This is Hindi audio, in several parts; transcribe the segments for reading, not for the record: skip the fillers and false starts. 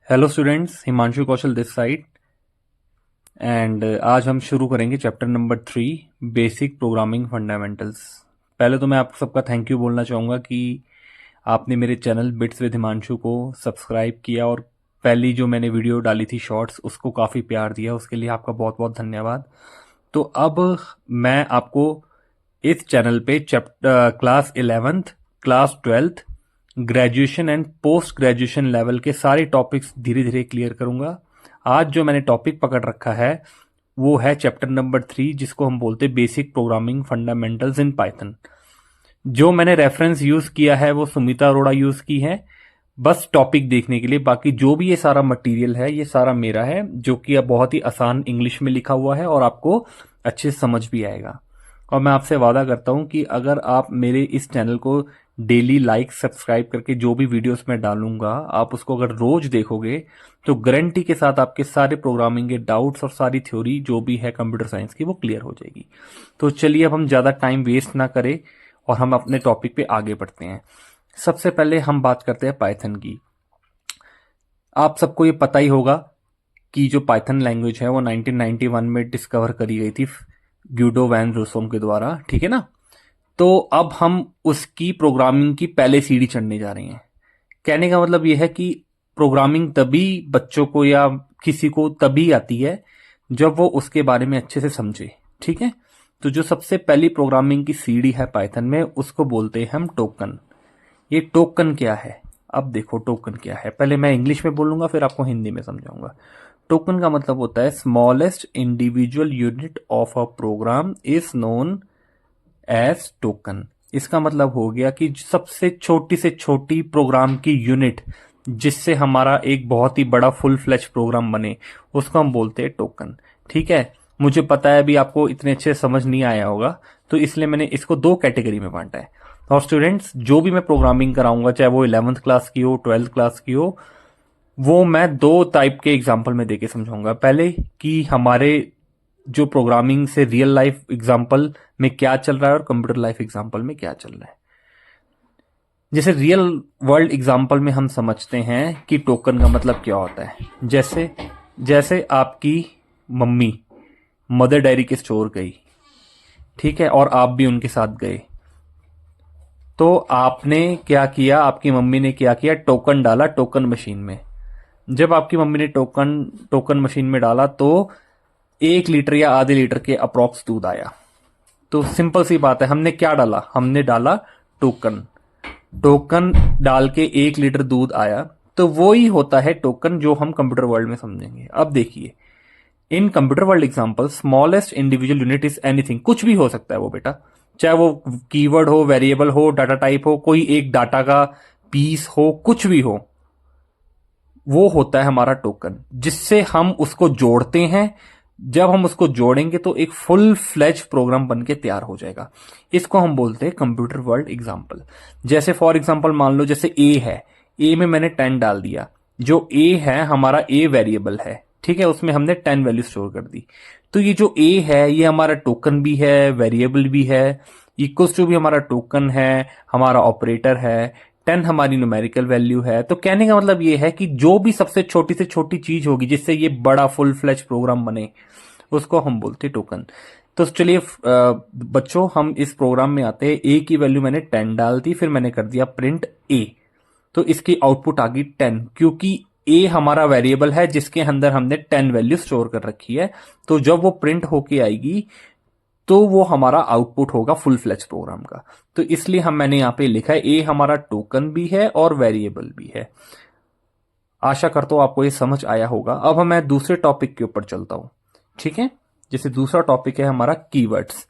Hello students, Himanshu Kaushal this side. And आज हम शुरू करेंगे chapter number 3, basic programming fundamentals. पहले तो मैं आप सबका थैंक यू बोलना चाहूँगा कि आपने मेरे चैनल बिट्स विद हिमांशु को सब्सक्राइब किया और पहली जो मैंने वीडियो डाली थी शॉर्ट्स उसको काफ़ी प्यार दिया, उसके लिए आपका बहुत बहुत धन्यवाद। तो अब मैं आपको इस चैनल पे chapter class 11th, class 12th, graduation and post graduation level के सारे टॉपिक्स धीरे धीरे क्लियर करूंगा। आज जो मैंने टॉपिक पकड़ रखा है वो है चैप्टर नंबर 3, जिसको हम बोलते हैं basic programming fundamentals in Python. जो मैंने रेफरेंस यूज किया है वो सुमिता अरोड़ा यूज की है, बस टॉपिक देखने के लिए। बाकी जो भी ये सारा मटेरियल है ये सारा मेरा है, जो कि अब बहुत ही आसान इंग्लिश में लिखा हुआ है और आपको अच्छे से समझ भी आएगा। और मैं आपसे वादा करता हूं कि अगर आप मेरे इस चैनल को डेली लाइक सब्सक्राइब करके जो भी वीडियोस मैं डालूंगा आप उसको अगर रोज देखोगे तो गारंटी के साथ आपके सारे प्रोग्रामिंग के डाउट्स और सारी थ्योरी जो भी है कंप्यूटर साइंस की वो क्लियर हो जाएगी। तो चलिए अब हम ज्यादा टाइम वेस्ट ना करें और हम अपने टॉपिक पे आगे बढ़ते हैं। सबसे पहले हम बात करते हैं पाइथन की। आप सबको ये पता ही होगा कि जो पाइथन लैंग्वेज है वो 1991 में डिस्कवर करी गई थी ग्यूडो वैन रोसोम के द्वारा, ठीक है ना। तो अब हम उसकी प्रोग्रामिंग की पहले सीढ़ी चढ़ने जा रहे हैं। कहने का मतलब यह है कि प्रोग्रामिंग तभी बच्चों को या किसी को तभी आती है जब वो उसके बारे में अच्छे से समझे, ठीक है। तो जो सबसे पहली प्रोग्रामिंग की सीढ़ी है पाइथन में उसको बोलते हैं हम टोकन। ये टोकन क्या है? अब देखो टोकन क्या है, पहले मैं इंग्लिश में बोलूंगा फिर आपको हिंदी में समझाऊंगा। टोकन का मतलब होता है smallest individual unit of a program is known as token. इसका मतलब हो गया कि सबसे छोटी से छोटी प्रोग्राम की यूनिट जिससे हमारा एक बहुत ही बड़ा फुल फ्लेज प्रोग्राम बने उसको हम बोलते हैं टोकन, ठीक है। मुझे पता है अभी आपको इतने अच्छे समझ नहीं आया होगा, तो इसलिए मैंने इसको दो कैटेगरी में बांटा है। और स्टूडेंट्स जो भी मैं प्रोग्रामिंग कराऊंगा चाहे वो 11th क्लास की हो 12th क्लास की हो, वो मैं दो टाइप के एग्जाम्पल में देके समझाऊंगा। पहले कि हमारे जो प्रोग्रामिंग से रियल लाइफ एग्जाम्पल में क्या चल रहा है और कंप्यूटर लाइफ एग्जाम्पल में क्या चल रहा है। जैसे रियल वर्ल्ड एग्जाम्पल में हम समझते हैं कि टोकन का मतलब क्या होता है। जैसे जैसे आपकी मम्मी मदर डायरी के स्टोर गई, ठीक है, और आप भी उनके साथ गए। तो आपने क्या किया, आपकी मम्मी ने क्या किया, टोकन डाला टोकन मशीन में। जब आपकी मम्मी ने टोकन टोकन मशीन में डाला तो 1 लीटर या आधे लीटर के अप्रोक्स दूध आया। तो सिंपल सी बात है, हमने क्या डाला, हमने डाला टोकन। टोकन डाल के 1 लीटर दूध आया, तो वो ही होता है टोकन जो हम कंप्यूटर वर्ल्ड में समझेंगे। अब देखिए इन computer world example smallest individual unit is anything, कुछ भी हो सकता है वो बेटा, चाहे वो कीवर्ड हो, वेरिएबल हो, डाटा टाइप हो, कोई एक डाटा का पीस हो, कुछ भी हो, वो होता है हमारा टोकन जिससे हम उसको जोड़ते हैं। जब हम उसको जोड़ेंगे तो एक फुल फ्लेज प्रोग्राम बन के तैयार हो जाएगा। इसको हम बोलते हैं कंप्यूटर वर्ल्ड एग्जाम्पल। जैसे फॉर एग्जाम्पल मान लो जैसे ए है, ए में मैंने 10 डाल दिया। जो ए है हमारा ए वेरिएबल है, ठीक है, उसमें हमने 10 वैल्यू स्टोर कर दी। तो ये जो ए है ये हमारा टोकन भी है, वेरिएबल भी है, इक्वल्स टू भी हमारा टोकन है, हमारा ऑपरेटर है, 10 हमारी न्यूमेरिकल वैल्यू है। तो कहने का मतलब ये है कि जो भी सबसे छोटी से छोटी चीज होगी जिससे ये बड़ा फुल फ्लेज प्रोग्राम बने उसको हम बोलते हैं टोकन। तो चलिए बच्चों हम इस प्रोग्राम में आते हैं। ए की वैल्यू मैंने 10 डाल दी, फिर मैंने कर दिया प्रिंट ए। तो इसकी आउटपुट आ गई 10, क्योंकि ए हमारा वेरिएबल है जिसके अंदर हमने 10 वैल्यू स्टोर कर रखी है। तो जब वो प्रिंट होके आएगी तो वो हमारा आउटपुट होगा फुल फ्लेज प्रोग्राम का। तो इसलिए मैंने यहां पे लिखा है ए हमारा टोकन भी है और वेरिएबल भी है। आशा करता हूं आपको ये समझ आया होगा। अब मैं दूसरे टॉपिक के ऊपर चलता हूं, ठीक है। जैसे दूसरा टॉपिक है हमारा कीवर्ड्स।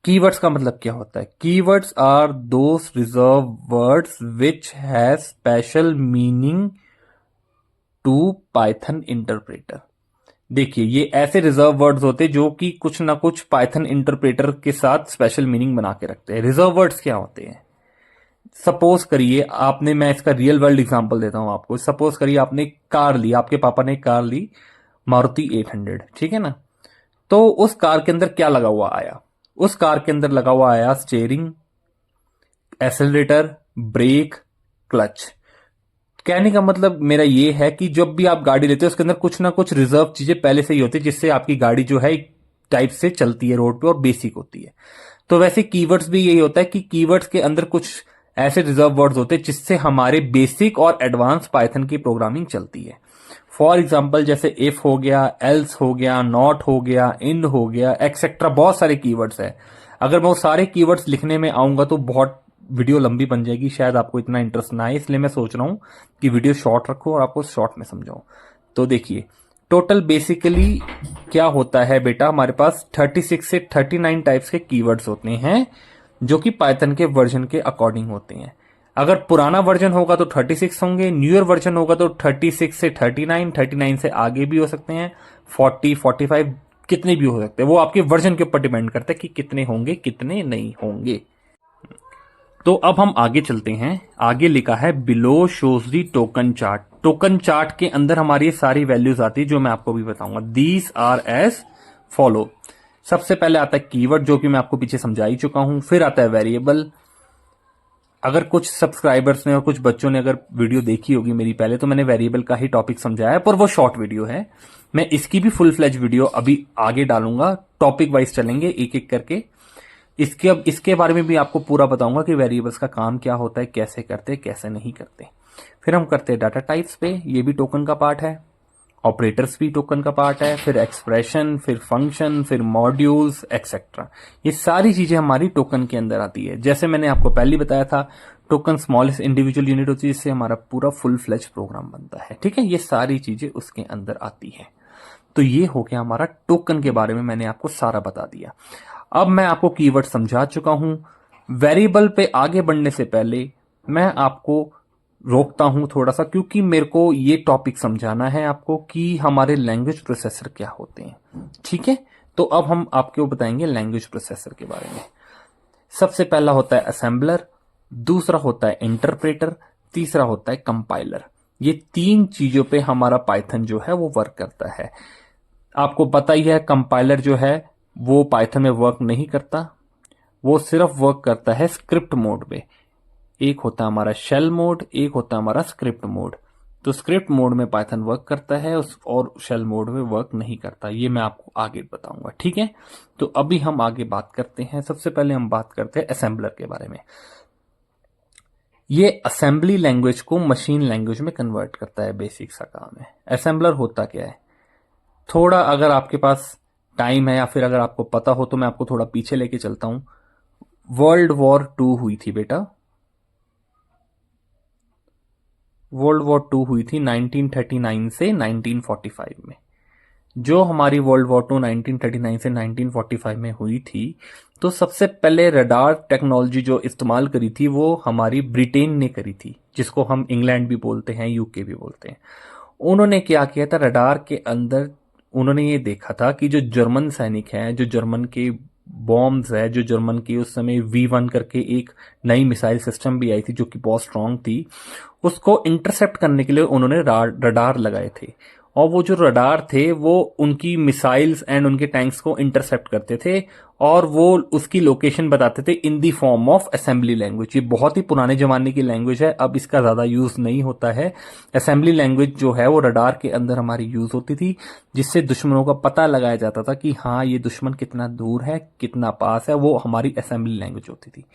कीवर्ड्स का मतलब क्या होता है? Keywords are those reserved words which has special meaning to Python interpreter. देखिए ये ऐसे रिजर्व वर्ड्स होते हैं जो कि कुछ ना कुछ पाइथन इंटरप्रेटर के साथ स्पेशल मीनिंग बना के रखते हैं। रिजर्व वर्ड्स क्या होते हैं? सपोज करिए आपने, मैं इसका रियल वर्ल्ड एग्जांपल देता हूं आपको। सपोज करिए आपने कार ली, आपके पापा ने कार ली मारुति 800, ठीक है ना। तो उस कार के अंदर क्या लगा हुआ आया? उस कार के अंदर लगा हुआ आया स्टीयरिंग, एक्सेलरेटर, ब्रेक, क्लच। कहने का मतलब मेरा ये है कि जब भी आप गाड़ी लेते हो उसके अंदर कुछ ना कुछ रिजर्व चीजें पहले से ही होती है जिससे आपकी गाड़ी जो है एक टाइप से चलती है रोड पे और बेसिक होती है। तो वैसे कीवर्ड्स भी यही होता है कि कीवर्ड्स के अंदर कुछ ऐसे रिजर्व वर्ड्स होते हैं जिससे हमारे बेसिक और एडवांस पाइथन की प्रोग्रामिंग चलती है। फॉर एग्जाम्पल जैसे इफ हो गया, एल्स हो गया, नॉट हो गया, इन हो गया, एक्सेट्रा, बहुत सारे कीवर्ड्स है। अगर मैं वो सारे कीवर्ड्स लिखने में आऊंगा तो बहुत वीडियो लंबी बन जाएगी, शायद आपको इतना इंटरेस्ट ना आए, इसलिए मैं सोच रहा हूं कि वीडियो शॉर्ट रखूं और आपको शॉर्ट में समझाऊं। तो देखिए, टोटल बेसिकली क्या होता है बेटा, हमारे पास 36 से 39 टाइप्स के कीवर्ड्स होते हैं जो कि पाइथन के वर्जन के अकॉर्डिंग होते हैं। अगर पुराना वर्जन होगा तो 36 होंगे, न्यूअर वर्जन होगा तो 36 से 39, 39 से आगे भी हो सकते हैं, 40, 45 कितने भी हो सकते हैं। वो आपके वर्जन के ऊपर डिपेंड करता है कि कितने होंगे कितने नहीं होंगे। तो अब हम आगे चलते हैं। आगे लिखा है below shows the token chart. Token chart के अंदर हमारी सारी वैल्यूज आती है जो मैं आपको भी बताऊंगा। These are as follow. सबसे पहले आता है कीवर्ड जो कि मैं आपको पीछे समझा ही चुका हूं। फिर आता है वेरिएबल। अगर कुछ सब्सक्राइबर्स ने और कुछ बच्चों ने अगर वीडियो देखी होगी मेरी पहले, तो मैंने वेरिएबल का ही टॉपिक समझाया है, पर वो शॉर्ट वीडियो है। मैं इसकी भी फुल फ्लेज वीडियो अभी आगे डालूंगा, टॉपिक वाइज चलेंगे एक एक करके। इसके बारे में भी आपको पूरा बताऊंगा कि वेरिएबल्स का काम क्या होता है, कैसे करते कैसे नहीं करते। फिर हम करते हैं डाटा टाइप्स पे, ये भी टोकन का पार्ट है। ऑपरेटर्स भी टोकन का पार्ट है। फिर एक्सप्रेशन, फिर फंक्शन, फिर मॉड्यूल्स एक्सेट्रा, ये सारी चीजें हमारी टोकन के अंदर आती है। जैसे मैंने आपको पहले बताया था, टोकन स्मॉलेस्ट इंडिविजुअल यूनिट होती है जिससे हमारा पूरा फुल फ्लेज प्रोग्राम बनता है। ठीक है, ये सारी चीजें उसके अंदर आती है। तो ये हो गया हमारा टोकन के बारे में, मैंने आपको सारा बता दिया। अब मैं आपको कीवर्ड समझा चुका हूं। वेरिएबल पे आगे बढ़ने से पहले मैं आपको रोकता हूं थोड़ा सा, क्योंकि मेरे को ये टॉपिक समझाना है आपको कि हमारे लैंग्वेज प्रोसेसर क्या होते हैं। ठीक है, तो अब हम आपको बताएंगे लैंग्वेज प्रोसेसर के बारे में। सबसे पहला होता है असेंबलर, दूसरा होता है इंटरप्रेटर, तीसरा होता है कंपाइलर। ये तीन चीजों पे हमारा पाइथन जो है वो वर्क करता है। आपको पता ही है कंपाइलर जो है वो पाइथन में वर्क नहीं करता, वो सिर्फ वर्क करता है स्क्रिप्ट मोड पे। एक होता है हमारा शेल मोड, एक होता है हमारा स्क्रिप्ट मोड। तो स्क्रिप्ट मोड में पाइथन वर्क करता है और शेल मोड में वर्क नहीं करता। ये मैं आपको आगे बताऊंगा। ठीक है, तो अभी हम आगे बात करते हैं। सबसे पहले हम बात करते हैं असेंबलर के बारे में। ये असेंबली लैंग्वेज को मशीन लैंग्वेज में कन्वर्ट करता है, बेसिक सा काम है। असेंबलर होता क्या है, थोड़ा अगर आपके पास टाइम है या फिर अगर आपको पता हो तो मैं आपको थोड़ा पीछे लेके चलता हूं। वर्ल्ड वॉर 2 हुई थी बेटा, वर्ल्ड वॉर 2 हुई थी 1939 से 1945 में। जो हमारी वर्ल्ड वॉर 2 1939 से 1945 में हुई थी, तो सबसे पहले रडार टेक्नोलॉजी जो इस्तेमाल करी थी वो हमारी ब्रिटेन ने करी थी, जिसको हम इंग्लैंड भी बोलते हैं, यूके भी बोलते हैं। उन्होंने क्या किया था, रडार के अंदर उन्होंने ये देखा था कि जो जर्मन सैनिक हैं, जो जर्मन के बॉम्ब्स है, जो जर्मन की उस समय V1 करके एक नई मिसाइल सिस्टम भी आई थी जो कि बहुत स्ट्रांग थी, उसको इंटरसेप्ट करने के लिए उन्होंने रडार लगाए थे। और वो जो रडार थे वो उनकी मिसाइल्स एंड उनके टैंक्स को इंटरसेप्ट करते थे और वो उसकी लोकेशन बताते थे in the form of assembly language. ये बहुत ही पुराने जमाने की लैंग्वेज है, अब इसका ज्यादा यूज नहीं होता है। असेंबली लैंग्वेज जो है वो रडार के अंदर हमारी यूज होती थी, जिससे दुश्मनों का पता लगाया जाता था कि हाँ ये दुश्मन कितना दूर है कितना पास है, वो हमारी असेंबली लैंग्वेज होती थी।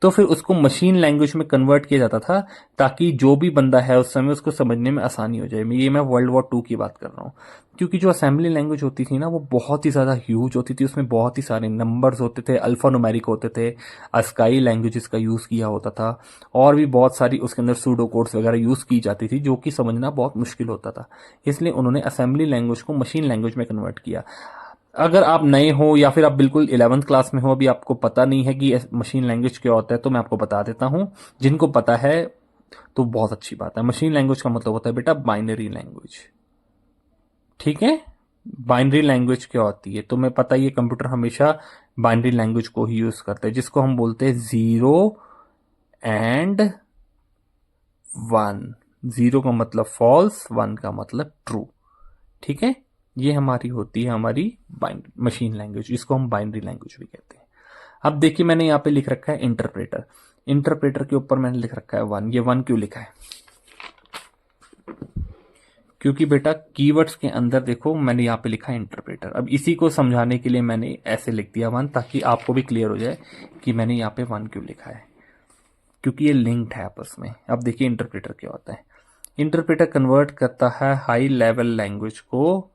तो फिर उसको मशीन लैंग्वेज में कन्वर्ट किया जाता था ताकि जो भी बंदा है उस समय उसको समझने में आसानी हो जाए। ये मैं वर्ल्ड वॉर 2 की बात कर रहा हूँ, क्योंकि जो असेंबली लैंग्वेज होती थी ना वो बहुत ही ज्यादा ह्यूज होती थी, उसमें बहुत ही सारे नंबर्स होते थे, अल्फा न्यूमेरिक होते थे, अस्काई लैंग्वेजेस का यूज किया होता था और भी बहुत सारी उसके अंदर सूडो कोड्स वगैरह यूज की जाती थी जो कि समझना बहुत मुश्किल होता था। इसलिए उन्होंने असेंबली लैंग्वेज को मशीन लैंग्वेज में कन्वर्ट किया। अगर आप नए हो या फिर आप बिल्कुल 11th क्लास में हो, अभी आपको पता नहीं है कि मशीन लैंग्वेज क्या होता है, तो मैं आपको बता देता हूं। जिनको पता है तो बहुत अच्छी बात है। मशीन लैंग्वेज का मतलब होता है बेटा बाइनरी लैंग्वेज। ठीक है, बाइनरी लैंग्वेज क्या होती है तुम्हें पता ही है, कंप्यूटर हमेशा बाइनरी लैंग्वेज को ही यूज करते हैं, जिसको हम बोलते हैं 0 एंड 1। 0 का मतलब फॉल्स, 1 का मतलब ट्रू। ठीक है, ये हमारी होती है हमारी मशीन लैंग्वेज, जिसको हम बाइनरी लैंग्वेज भी कहते हैं। अब देखिए मैंने यहां पे लिख रखा है इंटरप्रेटर। इंटरप्रेटर के ऊपर मैंने लिख रखा है 1। ये 1 क्यों लिखा है, क्योंकि बेटा कीवर्ड्स के अंदर देखो मैंने यहाँ पे लिखा है इंटरप्रेटर। अब इसी को समझाने के लिए मैंने ऐसे लिख दिया 1, ताकि आपको भी क्लियर हो जाए कि मैंने यहाँ पे 1 क्यों लिखा है, क्योंकि ये लिंक्ड है आपस में। अब देखिए इंटरप्रेटर क्या होता है। इंटरप्रेटर कन्वर्ट करता है हाई लेवल लैंग्वेज को,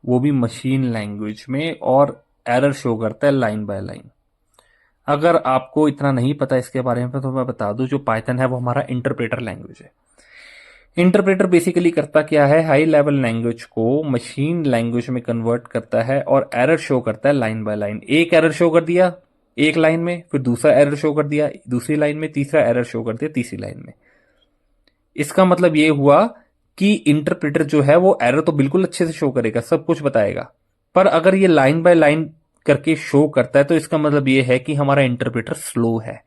वो भी मशीन लैंग्वेज में, और एरर शो करता है लाइन बाय लाइन। अगर आपको इतना नहीं पता इसके बारे में तो मैं बता दूं, जो पाइथन है वो हमारा इंटरप्रेटर लैंग्वेज है। इंटरप्रेटर बेसिकली करता क्या है, हाई लेवल लैंग्वेज को मशीन लैंग्वेज में कन्वर्ट करता है और एरर शो करता है लाइन बाय लाइन। एक एरर शो कर दिया एक लाइन में, फिर दूसरा एरर शो कर दिया दूसरी लाइन में, तीसरा एरर शो कर दिया तीसरी लाइन में। इसका मतलब ये हुआ कि इंटरप्रेटर जो है वो एरर तो बिल्कुल अच्छे से शो करेगा, सब कुछ बताएगा, पर अगर ये लाइन बाय लाइन करके शो करता है तो इसका मतलब ये है कि हमारा इंटरप्रेटर स्लो है।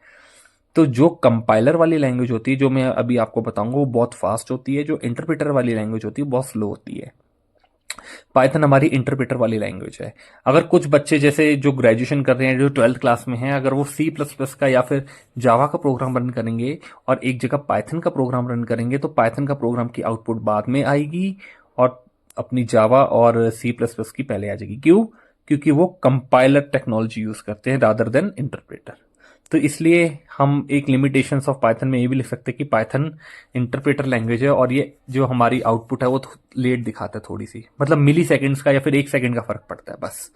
तो जो कंपाइलर वाली लैंग्वेज होती है, जो मैं अभी आपको बताऊंगा, वो बहुत फास्ट होती है। जो इंटरप्रेटर वाली लैंग्वेज होती है बहुत स्लो होती है। पाइथन हमारी इंटरप्रेटर वाली लैंग्वेज है। अगर कुछ बच्चे जैसे जो ग्रेजुएशन कर रहे हैं, जो 12th क्लास में हैं, अगर वो C++ का या फिर जावा का प्रोग्राम रन करेंगे और एक जगह पाइथन का प्रोग्राम रन करेंगे, तो पाइथन का प्रोग्राम की आउटपुट बाद में आएगी और अपनी जावा और C++ की पहले आ जाएगी। क्यों? क्योंकि वो कंपाइलर टेक्नोलॉजी यूज करते हैं रादर देन इंटरप्रेटर। तो इसलिए हम एक लिमिटेशंस ऑफ पाइथन में ये भी लिख सकते हैं कि पाइथन इंटरप्रेटर लैंग्वेज है, और ये जो हमारी आउटपुट है वो लेट दिखाता है थोड़ी सी, मतलब मिली सेकेंड्स का या फिर 1 सेकेंड का फर्क पड़ता है बस।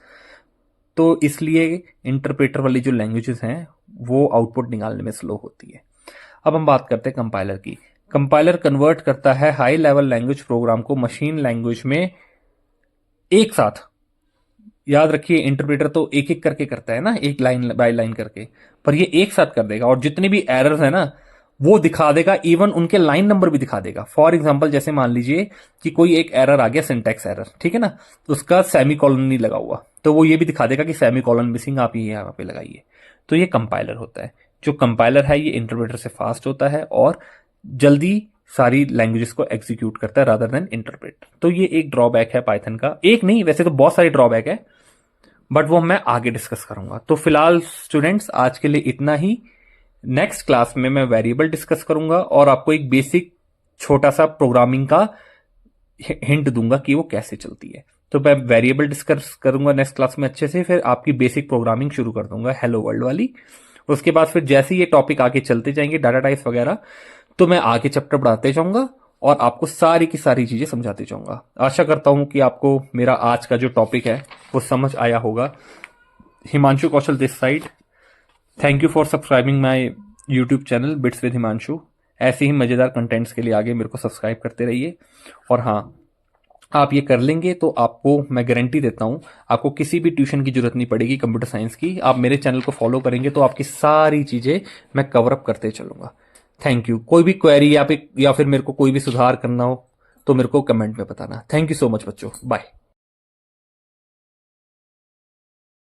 तो इसलिए इंटरप्रेटर वाली जो लैंग्वेजेस हैं वो आउटपुट निकालने में स्लो होती है। अब हम बात करते हैं कंपाइलर की। कंपाइलर कन्वर्ट करता है हाई लेवल लैंग्वेज प्रोग्राम को मशीन लैंग्वेज में एक साथ। याद रखिए इंटरप्रेटर तो एक एक करके करता है ना, एक लाइन बाय लाइन करके, पर ये एक साथ कर देगा और जितने भी एरर्स है ना वो दिखा देगा, इवन उनके लाइन नंबर भी दिखा देगा। फॉर एग्जांपल जैसे मान लीजिए कि कोई एक एरर आ गया, सिंटैक्स एरर, ठीक है ना, तो उसका सेमी कॉलन नहीं लगा हुआ, तो वो ये भी दिखा देगा कि सेमी कॉलन मिसिंग, आप ये यहाँ पे लगाइए। तो ये कंपाइलर होता है। जो कंपाइलर है ये इंटरप्रेटर से फास्ट होता है और जल्दी सारी लैंग्वेजेस को एग्जीक्यूट करता है रादर देन इंटरप्रेट। तो ये एक ड्रॉबैक है पाइथन का, एक नहीं वैसे तो बहुत सारी ड्रॉबैक है, बट वो मैं आगे डिस्कस करूंगा। तो फिलहाल स्टूडेंट्स आज के लिए इतना ही। नेक्स्ट क्लास में मैं वेरिएबल डिस्कस करूंगा और आपको एक बेसिक छोटा सा प्रोग्रामिंग का हिंट दूंगा कि वो कैसे चलती है। तो मैं वेरिएबल डिस्कस करूंगा नेक्स्ट क्लास में अच्छे से, फिर आपकी बेसिक प्रोग्रामिंग शुरू कर दूंगा हेलो वर्ल्ड वाली। उसके बाद फिर जैसे ये टॉपिक आगे चलते जाएंगे, डाटा टाइप्स वगैरह, तो मैं आगे चैप्टर बढ़ाते जाऊंगा और आपको सारी की सारी चीजें समझाते जाऊंगा। आशा करता हूं कि आपको मेरा आज का जो टॉपिक है वो समझ आया होगा। Himanshu Kaushal this side. Thank you for subscribing my YouTube channel bits with Himanshu. ऐसे ही मजेदार कंटेंट्स के लिए आगे मेरे को सब्सक्राइब करते रहिए। और हाँ, आप ये कर लेंगे तो आपको मैं गारंटी देता हूं, आपको किसी भी ट्यूशन की जरूरत नहीं पड़ेगी कंप्यूटर साइंस की। आप मेरे चैनल को फॉलो करेंगे तो आपकी सारी चीजें मैं कवर अप करते चलूंगा। Thank you. कोई भी क्वेरी या फिर मेरे को कोई भी सुधार करना हो तो मेरे को कमेंट में बताना। थैंक यू सो मच बच्चों, बाय।